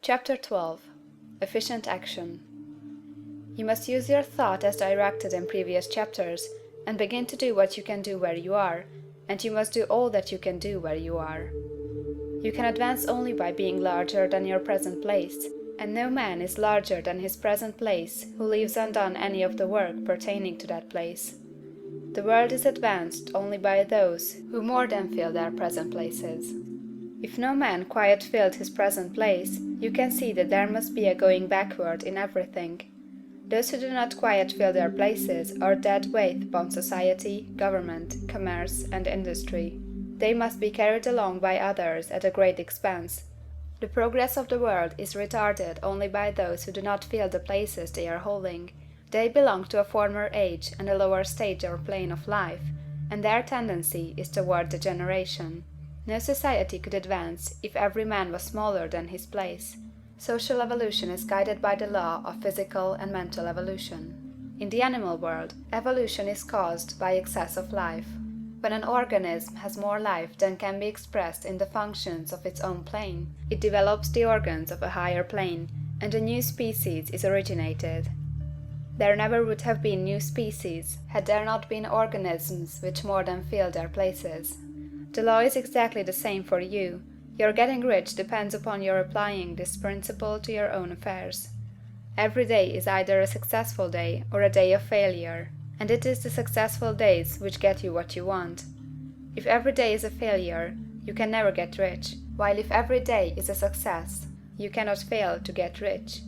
Chapter 12. Efficient Action. You must use your thought as directed in previous chapters, and begin to do what you can do where you are, and you must do all that you can do where you are. You can advance only by being larger than your present place, and no man is larger than his present place who leaves undone any of the work pertaining to that place. The world is advanced only by those who more than fill their present places. If no man quite filled his present place, you can see that there must be a going backward in everything. Those who do not quite fill their places are dead weight upon society, government, commerce, and industry. They must be carried along by others at a great expense. The progress of the world is retarded only by those who do not fill the places they are holding. They belong to a former age and a lower stage or plane of life, and their tendency is toward degeneration. No society could advance if every man was smaller than his place. Social evolution is guided by the law of physical and mental evolution. In the animal world, evolution is caused by excess of life. When an organism has more life than can be expressed in the functions of its own plane, it develops the organs of a higher plane, and a new species is originated. There never would have been new species had there not been organisms which more than fill their places. The law is exactly the same for you. Your getting rich depends upon your applying this principle to your own affairs. Every day is either a successful day or a day of failure, and it is the successful days which get you what you want. If every day is a failure, you can never get rich, while if every day is a success, you cannot fail to get rich.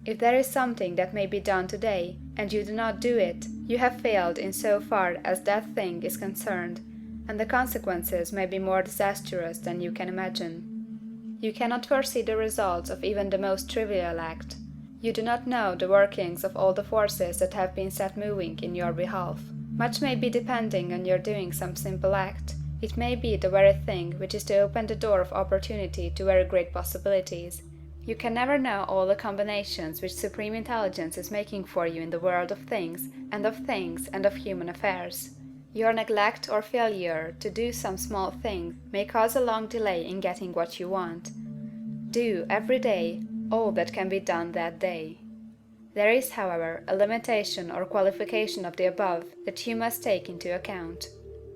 If there is something that may be done today, and you do not do it, you have failed in so far as that thing is concerned, and the consequences may be more disastrous than you can imagine. You cannot foresee the results of even the most trivial act. You do not know the workings of all the forces that have been set moving in your behalf. Much may be depending on your doing some simple act. It may be the very thing which is to open the door of opportunity to very great possibilities. You can never know all the combinations which Supreme Intelligence is making for you in the world of things and of human affairs. Your neglect or failure to do some small thing may cause a long delay in getting what you want. Do, every day, all that can be done that day. There is, however, a limitation or qualification of the above that you must take into account.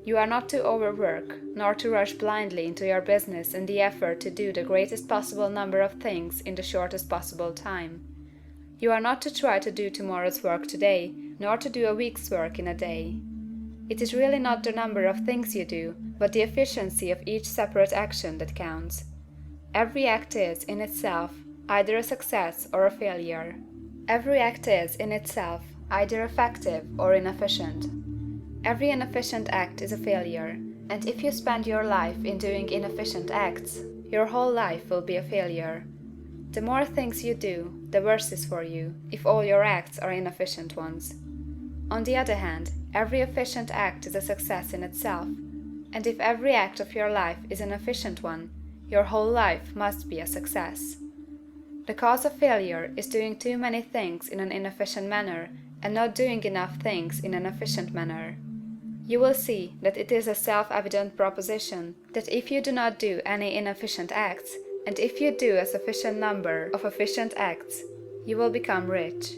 You are not to overwork, nor to rush blindly into your business in the effort to do the greatest possible number of things in the shortest possible time. You are not to try to do tomorrow's work today, nor to do a week's work in a day. It is really not the number of things you do, but the efficiency of each separate action that counts. Every act is, in itself, either a success or a failure. Every act is, in itself, either effective or inefficient. Every inefficient act is a failure, and if you spend your life in doing inefficient acts, your whole life will be a failure. The more things you do, the worse is for you, if all your acts are inefficient ones. On the other hand, every efficient act is a success in itself, and if every act of your life is an efficient one, your whole life must be a success. The cause of failure is doing too many things in an inefficient manner, and not doing enough things in an efficient manner. You will see that it is a self-evident proposition that if you do not do any inefficient acts, and if you do a sufficient number of efficient acts, you will become rich.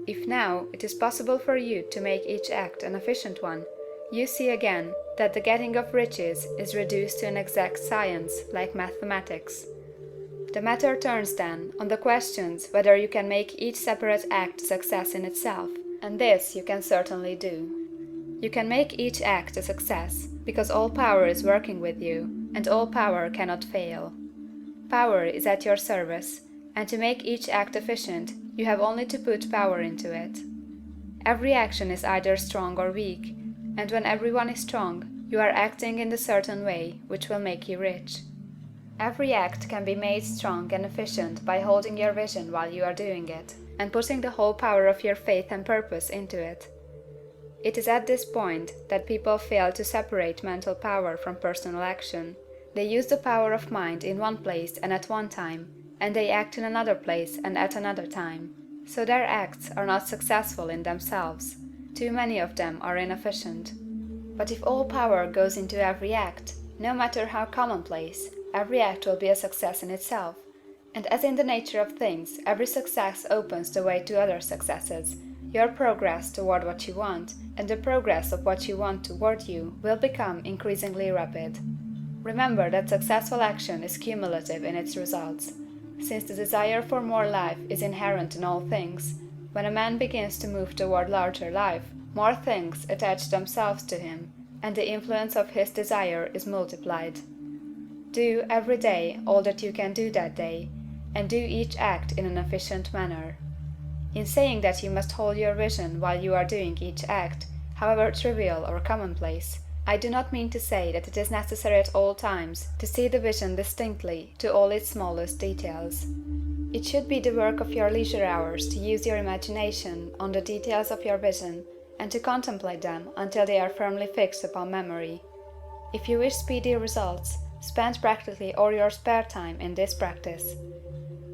If now it is possible for you to make each act an efficient one, you see again that the getting of riches is reduced to an exact science like mathematics. The matter turns then on the questions whether you can make each separate act a success in itself, and this you can certainly do. You can make each act a success, because all power is working with you, and all power cannot fail. Power is at your service, and to make each act efficient, you have only to put power into it. Every action is either strong or weak, and when everyone is strong, you are acting in the certain way which will make you rich. Every act can be made strong and efficient by holding your vision while you are doing it, and putting the whole power of your faith and purpose into it. It is at this point that people fail to separate mental power from personal action. They use the power of mind in one place and at one time, and they act in another place and at another time. So their acts are not successful in themselves. Too many of them are inefficient. But if all power goes into every act, no matter how commonplace, every act will be a success in itself, And as in the nature of things, every success opens the way to other successes, your progress toward what you want, and the progress of what you want toward you, will become increasingly rapid. Remember that successful action is cumulative in its results. Since the desire for more life is inherent in all things, when a man begins to move toward larger life, more things attach themselves to him, and the influence of his desire is multiplied. Do, every day, all that you can do that day, and do each act in an efficient manner. In saying that you must hold your vision while you are doing each act, however trivial or commonplace, I do not mean to say that it is necessary at all times to see the vision distinctly to all its smallest details. It should be the work of your leisure hours to use your imagination on the details of your vision, and to contemplate them until they are firmly fixed upon memory. If you wish speedy results, spend practically all your spare time in this practice.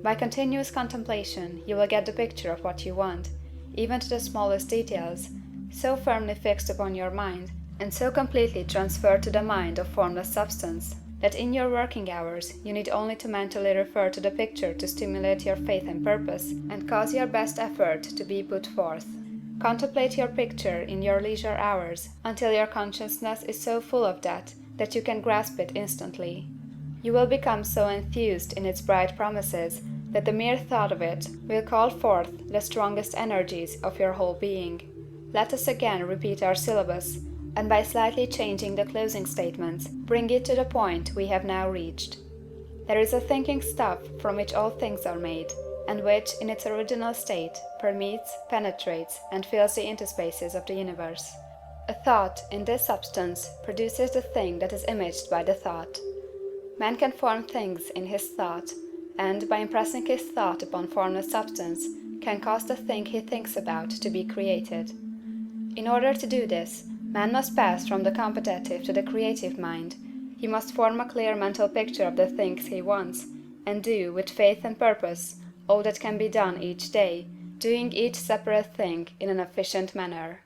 By continuous contemplation you will get the picture of what you want, even to the smallest details, so firmly fixed upon your mind, and so completely transferred to the mind of formless substance, that in your working hours you need only to mentally refer to the picture to stimulate your faith and purpose, and cause your best effort to be put forth. Contemplate your picture in your leisure hours until your consciousness is so full of that you can grasp it instantly. You will become so enthused in its bright promises that the mere thought of it will call forth the strongest energies of your whole being. Let us again repeat our syllabus, and by slightly changing the closing statements, bring it to the point we have now reached. There is a thinking stuff from which all things are made, and which, in its original state, permeates, penetrates, and fills the interspaces of the universe. A thought, in this substance, produces the thing that is imaged by the thought. Man can form things in his thought, and, by impressing his thought upon formless substance, can cause the thing he thinks about to be created. In order to do this, man must pass from the competitive to the creative mind. He must form a clear mental picture of the things he wants, and do, with faith and purpose, all that can be done each day, doing each separate thing in an efficient manner.